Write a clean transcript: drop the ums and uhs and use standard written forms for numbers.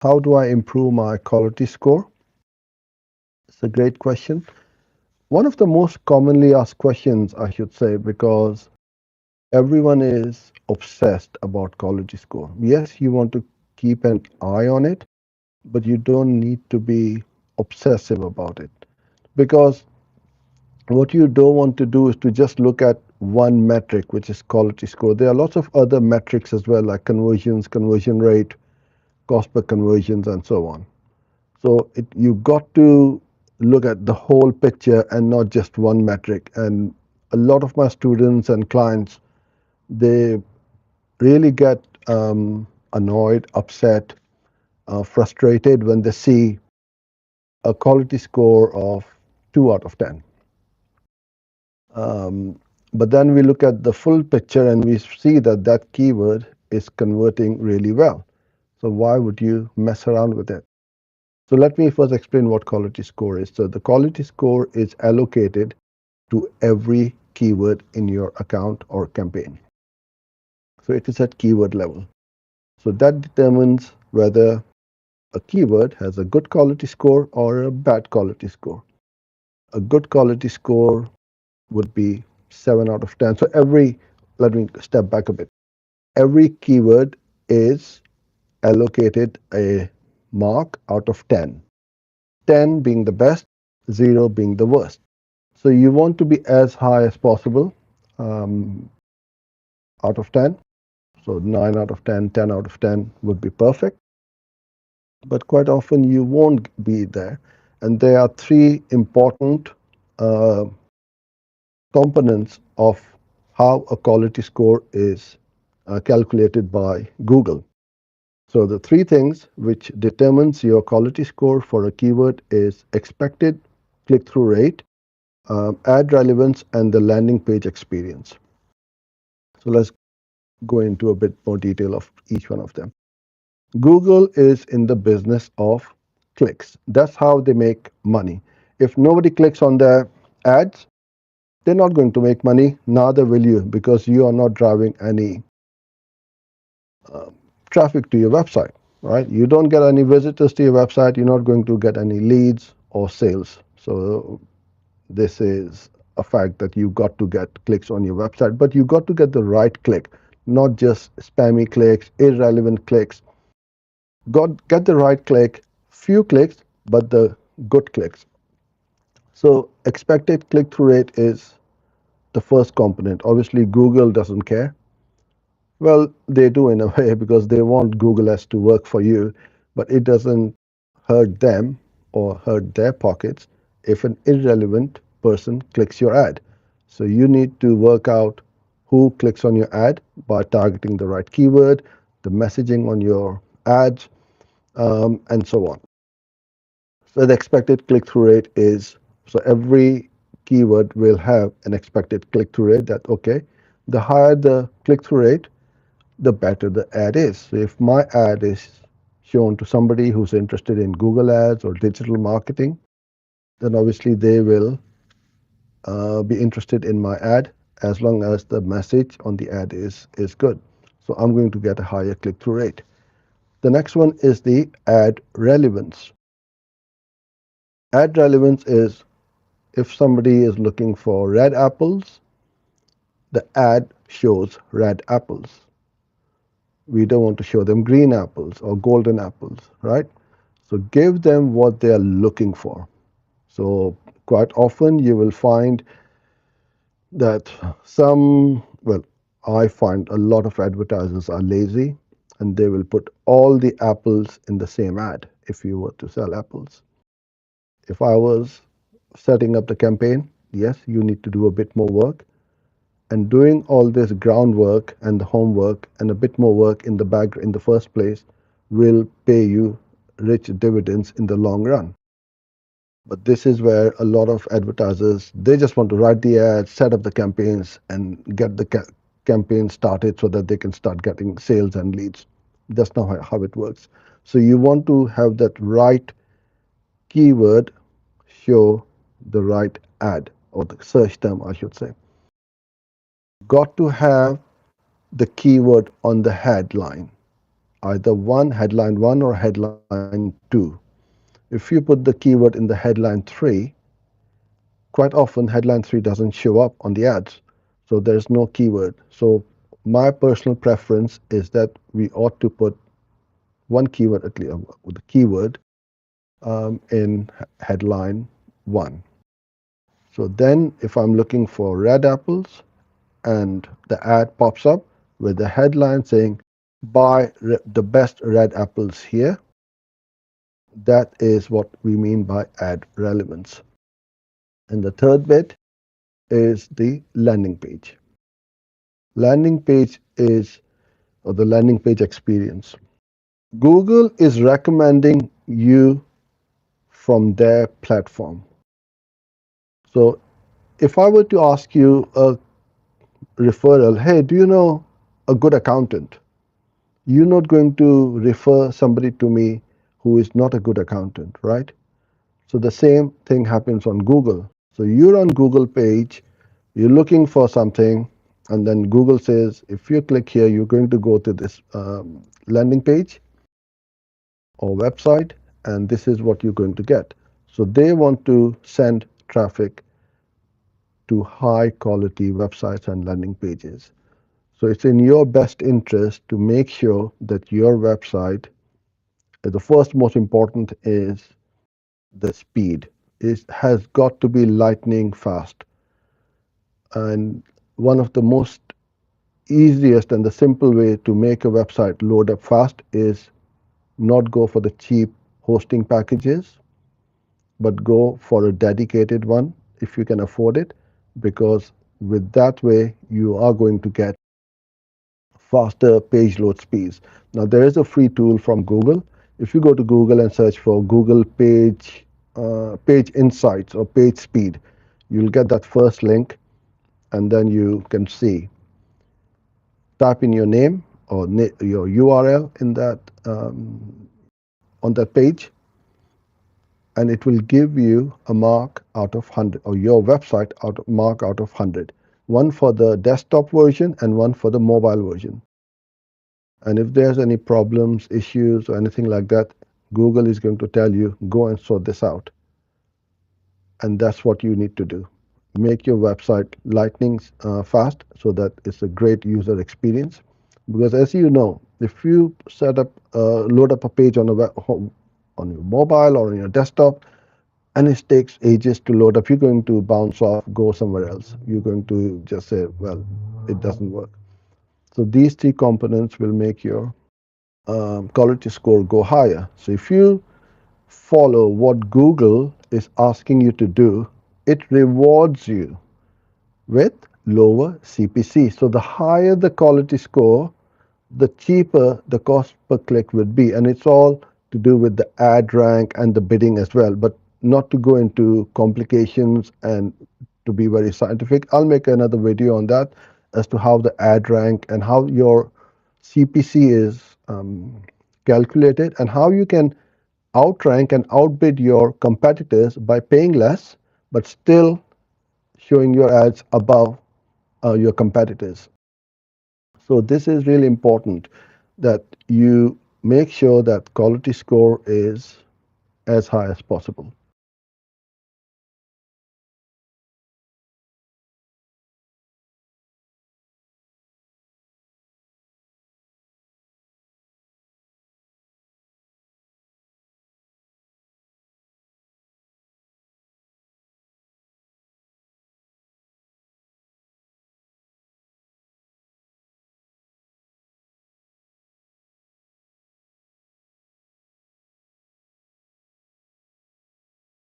How do I improve my quality score? It's a great question. One of the most commonly asked questions, I should say, because everyone is obsessed about quality score. Yes, you want to keep an eye on it, but you don't need to be obsessive about it. Because what you don't want to do is to just look at one metric, which is quality score. There are lots of other metrics as well, like conversions, conversion rate, cost per conversions, and so on. So you got to look at the whole picture and not just one metric. And a lot of my students and clients, they really get annoyed, upset, frustrated when they see a quality score of 2 out of 10. Um, but then we look at the full picture and we see that that keyword is converting really well. So why would you mess around with it? So let me first explain what quality score is. So the quality score is allocated to every keyword in your account or campaign. So it is at keyword level. So that determines whether a keyword has a good quality score or a bad quality score. A good quality score would be 7 out of 10. So let me step back a bit. Every keyword is allocated a mark out of 10. 10 being the best, 0 being the worst. So you want to be as high as possible um, out of 10. So 9 out of 10, 10 out of 10 would be perfect. But quite often you won't be there. And there are three important uh, components of how a quality score is calculated by Google. So the three things which determines your quality score for a keyword is expected click-through rate, ad relevance, and the landing page experience. So let's go into a bit more detail of each one of them. Google is in the business of clicks. That's how they make money. If nobody clicks on their ads, they're not going to make money, neither will you, because you are not driving any uh, traffic to your website, right? You don't get any visitors to your website, you're not going to get any leads or sales. So this is a fact that you got to get clicks on your website, but you got to get the right click, not just spammy clicks, irrelevant clicks. Get the right click, few clicks, but the good clicks. So expected click-through rate is the first component. Obviously, Google doesn't care. Well, they do in a way because they want Google Ads to work for you, but it doesn't hurt them or hurt their pockets if an irrelevant person clicks your ad. So you need to work out who clicks on your ad by targeting the right keyword, the messaging on your ads, and so on. So the expected click-through rate is, so every keyword will have an expected click-through rate that, okay, the higher the click-through rate, the better the ad is. So if my ad is shown to somebody who's interested in Google Ads or digital marketing, then obviously they will be interested in my ad as long as the message on the ad is good. So I'm going to get a higher click-through rate. The next one is the ad relevance. Ad relevance is if somebody is looking for red apples, the ad shows red apples. We don't want to show them green apples or golden apples, right? So give them what they are looking for. So quite often you will find that well, I find a lot of advertisers are lazy and they will put all the apples in the same ad if you were to sell apples. If I was setting up the campaign, yes, you need to do a bit more work. And doing all this groundwork and the homework and a bit more work in the back in the first place will pay you rich dividends in the long run. But this is where a lot of advertisers, they just want to write the ads, set up the campaigns, and get the campaign started so that they can start getting sales and leads. That's not how it works. So you want to have that right keyword show the right ad, or the search term, I should say. Got to have the keyword on the headline. either headline 1 or headline 2. If you put the keyword in the headline 3, quite often headline 3 doesn't show up on the ads. So there's no keyword. So my personal preference is that we ought to put one keyword at least, with the keyword in headline 1. So then if I'm looking for red apples and the ad pops up with the headline saying buy the best red apples here, that is what we mean by ad relevance. And the third bit is the landing page. Landing page is, or the landing page experience. Google is recommending you from their platform. So if I were to ask you a referral, hey, do you know a good accountant? You're not going to refer somebody to me who is not a good accountant, right? So the same thing happens on Google. So you're on Google page, you're looking for something, and then Google says, if you click here, you're going to go to this landing page or website, and this is what you're going to get. So they want to send traffic to high quality websites and landing pages. So it's in your best interest to make sure that your website, the first most important is the speed. It has got to be lightning fast. And one of the most easiest and the simple way to make a website load up fast is not go for the cheap hosting packages, but go for a dedicated one if you can afford it, because with that way you are going to get faster page load speeds. Now there is a free tool from Google. If you go to Google and search for Google page insights or page speed, you'll get that first link, and then you can see, type in your name or your URL in that on that page, and it will give you a mark out of 100, or your website mark out of 100. One for the desktop version and one for the mobile version. And if there's any problems, issues, or anything like that, Google is going to tell you, go and sort this out. And that's what you need to do. Make your website lightning fast so that it's a great user experience. Because as you know, if you load up a page on on your mobile or on your desktop, and it takes ages to load up, you're going to bounce off, go somewhere else. You're going to just say, well, it doesn't work. So these three components will make your quality score go higher. So if you follow what Google is asking you to do, it rewards you with lower CPC. So the higher the quality score, the cheaper the cost per click would be. And it's all to do with the ad rank and the bidding as well. But not to go into complications and to be very scientific, I'll make another video on that as to how the ad rank and how your CPC is calculated and how you can outrank and outbid your competitors by paying less but still showing your ads above your competitors. So this is really important that you make sure that quality score is as high as possible.